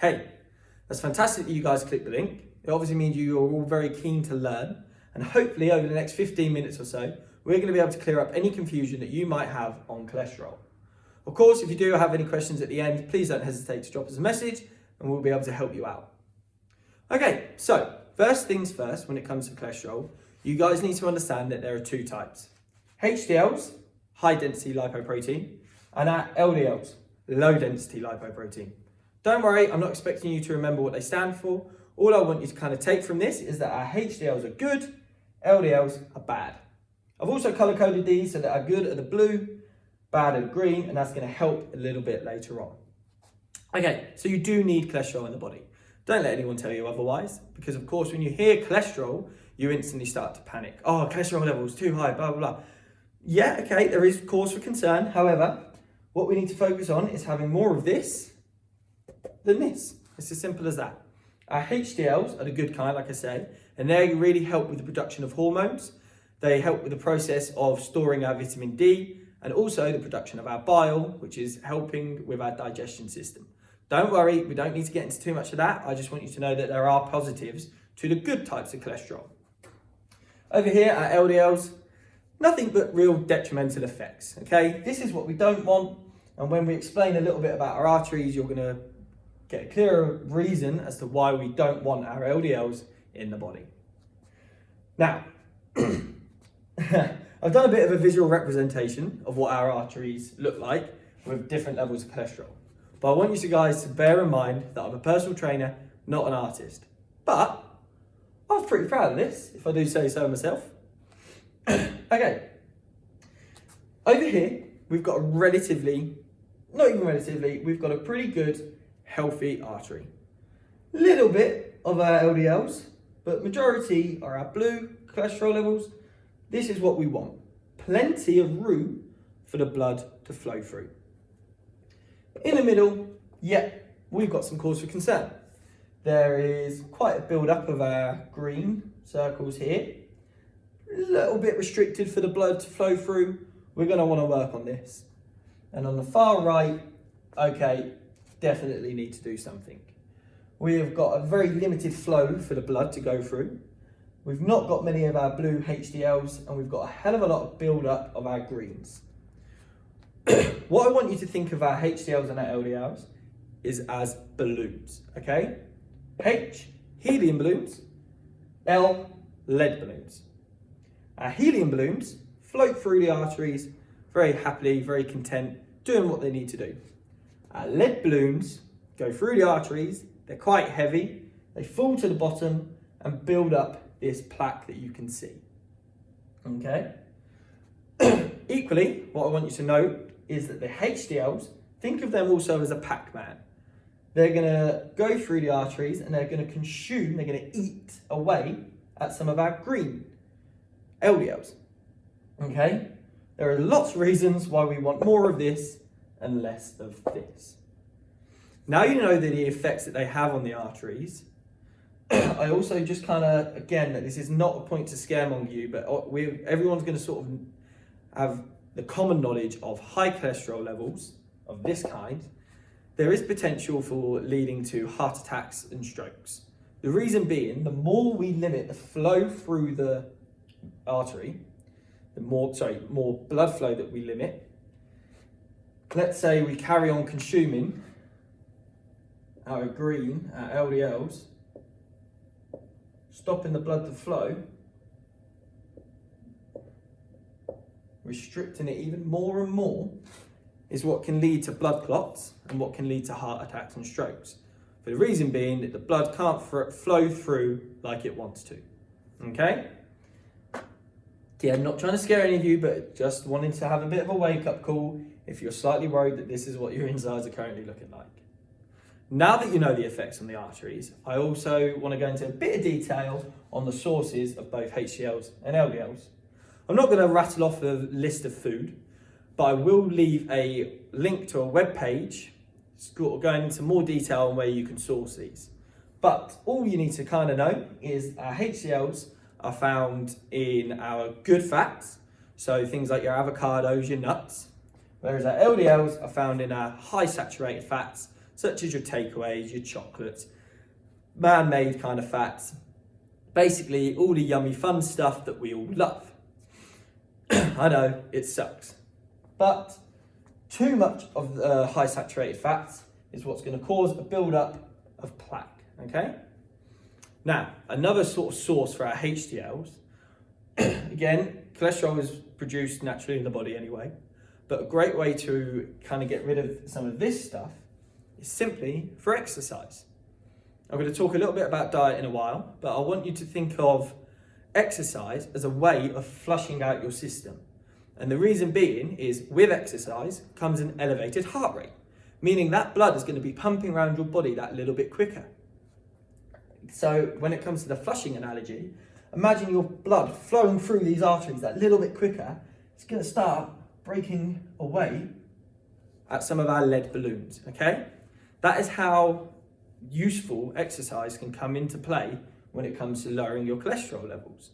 Hey, that's fantastic that you guys clicked the link. It obviously means you are all very keen to learn, and hopefully over the next 15 minutes or so, we're going to be able to clear up any confusion that you might have on cholesterol. Of course, if you do have any questions at the end, please don't hesitate to drop us a message and we'll be able to help you out. Okay, so first things first, when it comes to cholesterol, you guys need to understand that there are two types. HDLs, high density lipoprotein, and our LDLs, low density lipoprotein. Don't worry, I'm not expecting you to remember what they stand for. All I want you to kind of take from this is that our HDLs are good, LDLs are bad. I've also color coded these so that our good are the blue, bad are the green, and that's going to help a little bit later on. Okay, so you do need cholesterol in the body. Don't let anyone tell you otherwise, because of course when you hear cholesterol, you instantly start to panic. Oh, cholesterol levels too high, blah, blah, blah. Yeah, okay, there is cause for concern. However, what we need to focus on is having more of this than this. It's as simple as that. Our HDLs are the good kind, like I say, and they really help with the production of hormones. They help with the process of storing our vitamin D and also the production of our bile, which is helping with our digestion system. Don't worry, we don't need to get into too much of that. I just want you to know that there are positives to the good types of cholesterol. Over here, our LDLs, nothing but real detrimental effects, okay? This is what we don't want, and when we explain a little bit about our arteries, you're gonna get a clearer reason as to why we don't want our LDLs in the body. Now, I've done a bit of a visual representation of what our arteries look like with different levels of cholesterol. But I want you guys to bear in mind that I'm a personal trainer, not an artist. But I was pretty proud of this, if I do say so myself. Okay. Over here, we've got a we've got a pretty good, healthy artery. Little bit of our LDLs, but majority are our blue cholesterol levels. This is what we want. Plenty of room for the blood to flow through. In the middle, we've got some cause for concern. There is quite a build-up of our green circles here. A little bit restricted for the blood to flow through. We're going to want to work on this. And on the far right, okay, definitely need to do something. We have got a very limited flow for the blood to go through. We've not got many of our blue HDLs, and we've got a hell of a lot of build-up of our greens. What I want you to think of our HDLs and our LDLs is as balloons, okay? H, helium balloons. L, lead balloons. Our helium balloons float through the arteries very happily, very content, doing what they need to do. Our lead balloons go through the arteries, they're quite heavy, they fall to the bottom and build up this plaque that you can see, okay? Equally, what I want you to note is that the HDLs, think of them also as a Pac-Man. They're gonna go through the arteries and they're gonna consume, they're gonna eat away at some of our green LDLs, okay? There are lots of reasons why we want more of this and less of this. Now you know the effects that they have on the arteries. I also just kind of, again, this is not a point to scaremonger you, but everyone's going to sort of have the common knowledge of high cholesterol levels of this kind. There is potential for leading to heart attacks and strokes. The reason being, the more we limit the flow through the artery, the more blood flow that we limit. Let's say we carry on consuming our green, our LDLs, stopping the blood to flow, restricting it even more and more, is what can lead to blood clots and what can lead to heart attacks and strokes. For the reason being that the blood can't flow through like it wants to. Okay? Yeah, I'm not trying to scare any of you, but just wanting to have a bit of a wake-up call if you're slightly worried that this is what your insides are currently looking like. Now that you know the effects on the arteries, I also want to go into a bit of detail on the sources of both HDLs and LDLs. I'm not going to rattle off a list of food, but I will leave a link to a web page going into more detail on where you can source these. But all you need to kind of know is our HDLs are found in our good fats, so things like your avocados, your nuts, whereas our LDLs are found in our high saturated fats, such as your takeaways, your chocolates, man-made kind of fats, basically all the yummy fun stuff that we all love. I know, it sucks. But too much of the high saturated fats is what's going to cause a build-up of plaque, okay? Now, another sort of source for our HDLs, again, cholesterol is produced naturally in the body anyway, but a great way to kind of get rid of some of this stuff is simply for exercise. I'm going to talk a little bit about diet in a while, but I want you to think of exercise as a way of flushing out your system. And the reason being is with exercise comes an elevated heart rate, meaning that blood is going to be pumping around your body that little bit quicker. So when it comes to the flushing analogy, imagine your blood flowing through these arteries that little bit quicker. It's going to start breaking away at some of our lead balloons, okay? That is how useful exercise can come into play when it comes to lowering your cholesterol levels.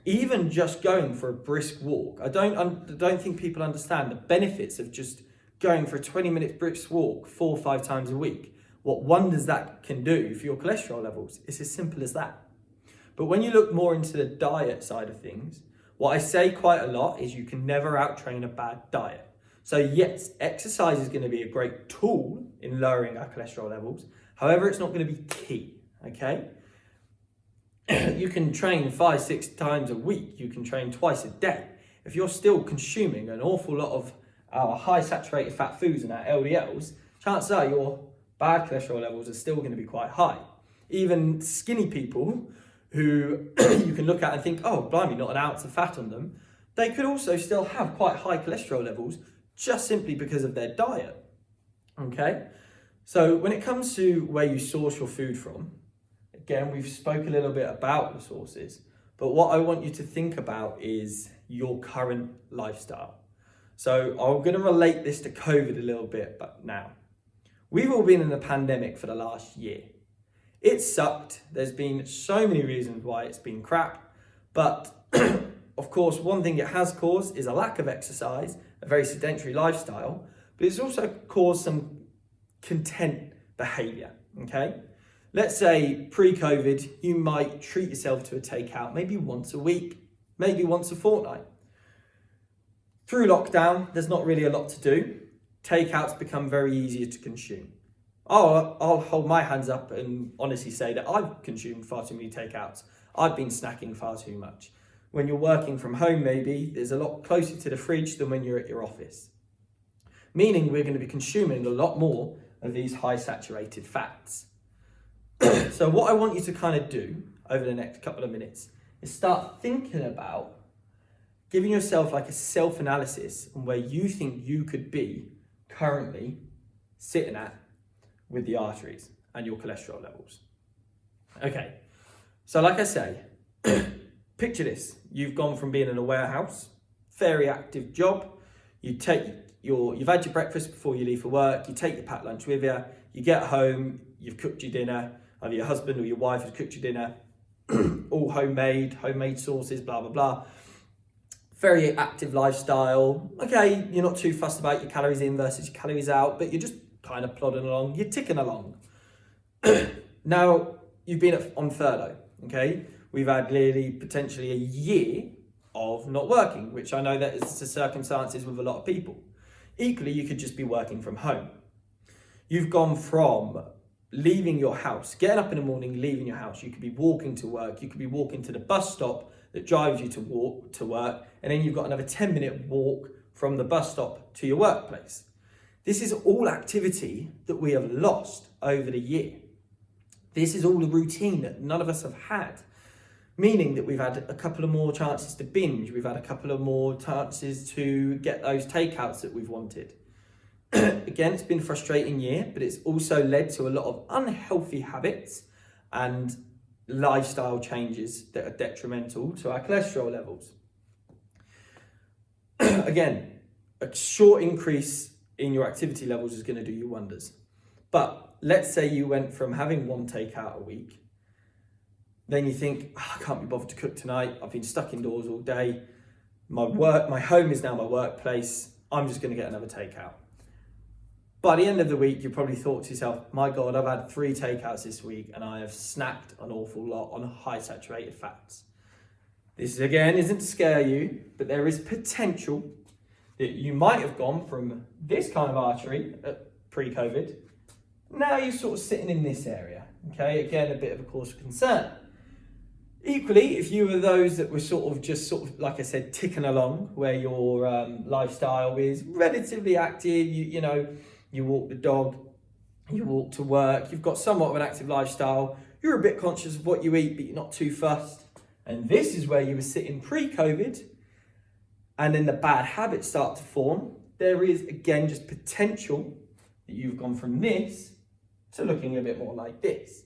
Even just going for a brisk walk, I don't think people understand the benefits of just going for a 20-minute brisk walk 4 or 5 times a week. What wonders that can do for your cholesterol levels. It's as simple as that. But when you look more into the diet side of things, what I say quite a lot is you can never out-train a bad diet. So yes, exercise is going to be a great tool in lowering our cholesterol levels. However, it's not going to be key, okay? You can train 5-6 times a week. You can train twice a day. If you're still consuming an awful lot of our high saturated fat foods and our LDLs, chances are your bad cholesterol levels are still going to be quite high. Even skinny people who you can look at and think, oh, blimey, not an ounce of fat on them, they could also still have quite high cholesterol levels just simply because of their diet, okay? So when it comes to where you source your food from, again, we've spoke a little bit about the sources, but what I want you to think about is your current lifestyle. So I'm going to relate this to COVID a little bit, but now. We've all been in a pandemic for the last year. It sucked. There's been so many reasons why it's been crap, but of course, one thing it has caused is a lack of exercise, a very sedentary lifestyle, but it's also caused some content behavior, okay? Let's say pre-COVID, you might treat yourself to a takeout maybe once a week, maybe once a fortnight. Through lockdown, there's not really a lot to do. Takeouts become very easier to consume. I'll hold my hands up and honestly say that I've consumed far too many takeouts. I've been snacking far too much. When you're working from home, maybe, there's a lot closer to the fridge than when you're at your office. Meaning we're going to be consuming a lot more of these high saturated fats. So what I want you to kind of do over the next couple of minutes is start thinking about giving yourself like a self-analysis on where you think you could be currently sitting at with the arteries and your cholesterol levels. Okay, so like I say, picture this. You've gone from being in a warehouse, very active job. You've had your breakfast before you leave for work. You take your packed lunch with you. You get home, you've cooked your dinner. Either your husband or your wife has cooked your dinner. All homemade sauces, blah, blah, blah. Very active lifestyle. Okay, you're not too fussed about your calories in versus your calories out, but you're just kind of plodding along. You're ticking along. Now, you've been on furlough, okay? We've had nearly potentially a year of not working, which I know that is the circumstances with a lot of people. Equally, you could just be working from home. You've gone from leaving your house, getting up in the morning, leaving your house. You could be walking to work. You could be walking to the bus stop that drives you to work. And then you've got another 10-minute walk from the bus stop to your workplace. This is all activity that we have lost over the year. This is all the routine that none of us have had, meaning that we've had a couple of more chances to binge. We've had a couple of more chances to get those takeouts that we've wanted. Again, it's been a frustrating year, but it's also led to a lot of unhealthy habits and lifestyle changes that are detrimental to our cholesterol levels. Again, a short increase in your activity levels is going to do you wonders. But let's say you went from having one takeout a week, then you think, I can't be bothered to cook tonight. I've been stuck indoors all day. My home is now my workplace. I'm just going to get another takeout. By the end of the week, you probably thought to yourself, my God, I've had 3 takeouts this week and I have snacked an awful lot on high saturated fats. This again isn't to scare you, but there is potential that you might have gone from this kind of artery pre-COVID. Now you're sort of sitting in this area. Okay, again, a bit of a cause for concern. Equally, if you were those that were sort of, like I said, ticking along, where your lifestyle is relatively active, you walk the dog, you walk to work, you've got somewhat of an active lifestyle, you're a bit conscious of what you eat, but you're not too fussed. And this is where you were sitting pre-COVID, and then the bad habits start to form. There is, again, just potential that you've gone from this to looking a bit more like this.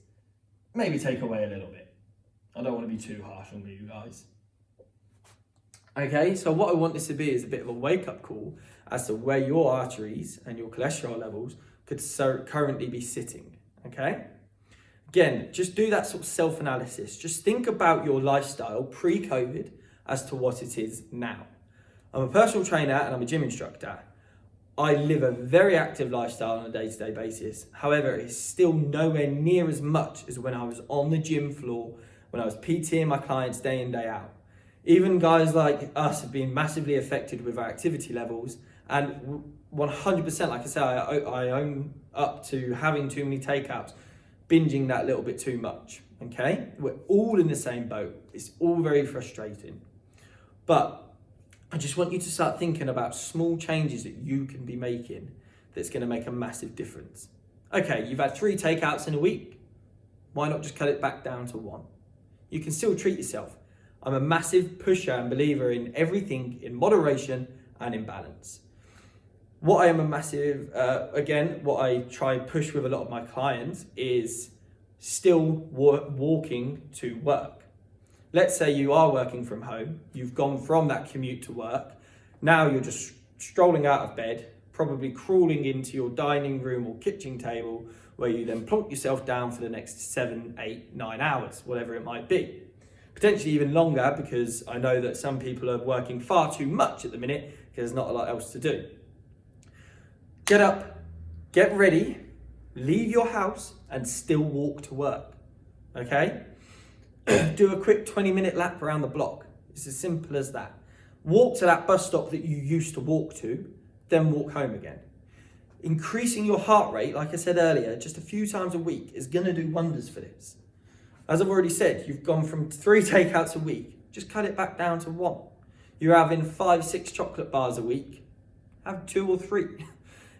Maybe take away a little bit. I don't want to be too harsh on you guys. Okay, so what I want this to be is a bit of a wake-up call as to where your arteries and your cholesterol levels could currently be sitting, okay? Again, just do that sort of self-analysis. Just think about your lifestyle pre-COVID as to what it is now. I'm a personal trainer and I'm a gym instructor. I live a very active lifestyle on a day-to-day basis. However, it's still nowhere near as much as when I was on the gym floor, when I was PTing my clients day in, day out. Even guys like us have been massively affected with our activity levels, and 100%, like I say, I own up to having too many takeouts, binging that little bit too much, okay? We're all in the same boat. It's all very frustrating. But I just want you to start thinking about small changes that you can be making that's going to make a massive difference. Okay, you've had 3 takeouts in a week. Why not just cut it back down to 1? You can still treat yourself. I'm a massive pusher and believer in everything in moderation and in balance. What I am a massive, what I try and push with a lot of my clients is still walking to work. Let's say you are working from home, you've gone from that commute to work, now you're just strolling out of bed, probably crawling into your dining room or kitchen table, where you then plonk yourself down for the next 7, 8, 9 hours, whatever it might be. Potentially even longer, because I know that some people are working far too much at the minute because there's not a lot else to do. Get up, get ready, leave your house and still walk to work, okay? Do a quick 20-minute lap around the block. It's as simple as that. Walk to that bus stop that you used to walk to, then walk home again. Increasing your heart rate, like I said earlier, just a few times a week is going to do wonders for this. As I've already said, you've gone from 3 takeouts a week. Just cut it back down to 1. You're having 5, 6 chocolate bars a week. Have 2 or 3.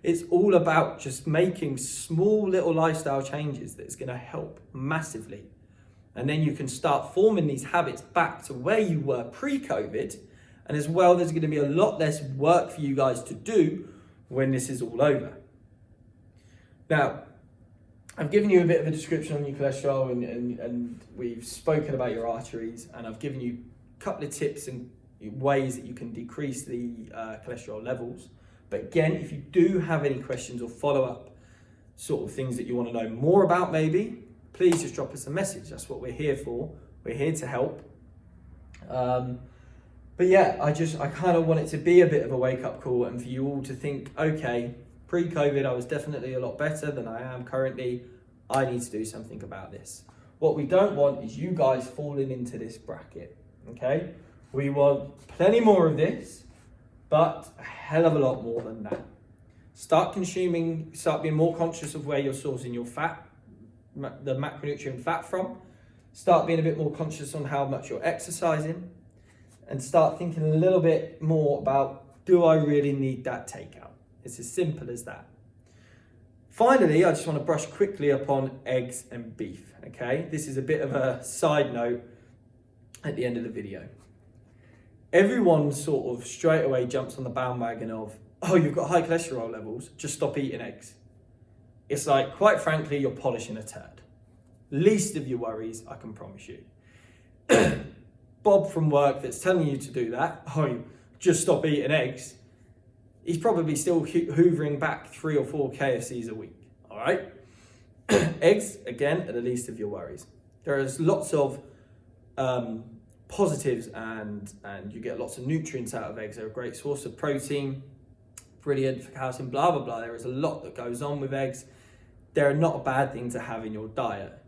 It's all about just making small little lifestyle changes that's going to help massively. And then you can start forming these habits back to where you were pre-COVID. And as well, there's going to be a lot less work for you guys to do when this is all over. Now, I've given you a bit of a description on your cholesterol and we've spoken about your arteries, and I've given you a couple of tips and ways that you can decrease the cholesterol levels. But again, if you do have any questions or follow-up sort of things that you want to know more about maybe, please just drop us a message. That's what we're here for. We're here to help. But yeah, I kind of want it to be a bit of a wake-up call and for you all to think, okay, pre-COVID, I was definitely a lot better than I am currently. I need to do something about this. What we don't want is you guys falling into this bracket, okay? We want plenty more of this, but a hell of a lot more than that. Start being more conscious of where you're sourcing your fat, the macronutrient fat from. Start being a bit more conscious on how much you're exercising, and start thinking a little bit more about, do I really need that takeout? It's as simple as that. Finally, I just want to brush quickly upon eggs and beef, okay? This is a bit of a side note at the end of the video. Everyone sort of straight away jumps on the bandwagon of, oh, you've got high cholesterol levels, just stop eating eggs. It's like, quite frankly, you're polishing a turd. Least of your worries, I can promise you. Bob from work that's telling you to do that, oh, just stop eating eggs, he's probably still hoovering back 3 or 4 KFCs a week, all right? Eggs, again, are the least of your worries. There is lots of positives and you get lots of nutrients out of eggs. They're a great source of protein. brilliant for calcium, blah, blah, blah. There is a lot that goes on with eggs. They're not a bad thing to have in your diet.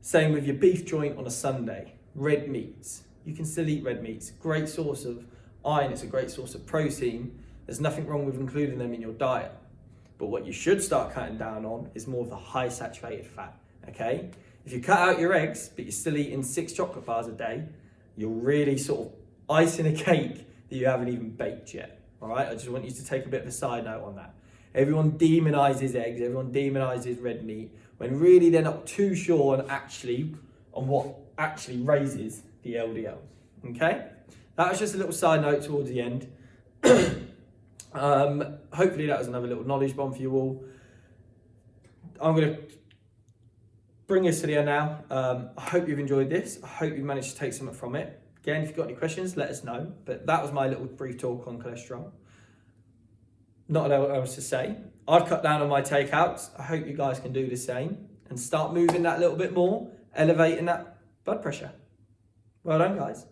Same with your beef joint on a Sunday. Red meats. You can still eat red meats. Great source of iron. It's a great source of protein. There's nothing wrong with including them in your diet. But what you should start cutting down on is more of the high saturated fat, okay? If you cut out your eggs, but you're still eating 6 chocolate bars a day, you're really sort of icing a cake that you haven't even baked yet, all right? I just want you to take a bit of a side note on that. Everyone demonizes eggs, everyone demonizes red meat, when really they're not too sure on what actually raises the LDLs, okay? That was just a little side note towards the end. Hopefully that was another little knowledge bomb for you all. I'm going to bring us to the end now. I hope you've enjoyed this. I hope you've managed to take something from it. Again, if you've got any questions, let us know. But that was my little brief talk on cholesterol. Not a lot else to say. I've cut down on my takeouts. I hope you guys can do the same and start moving that little bit more, elevating that blood pressure. Well done, guys.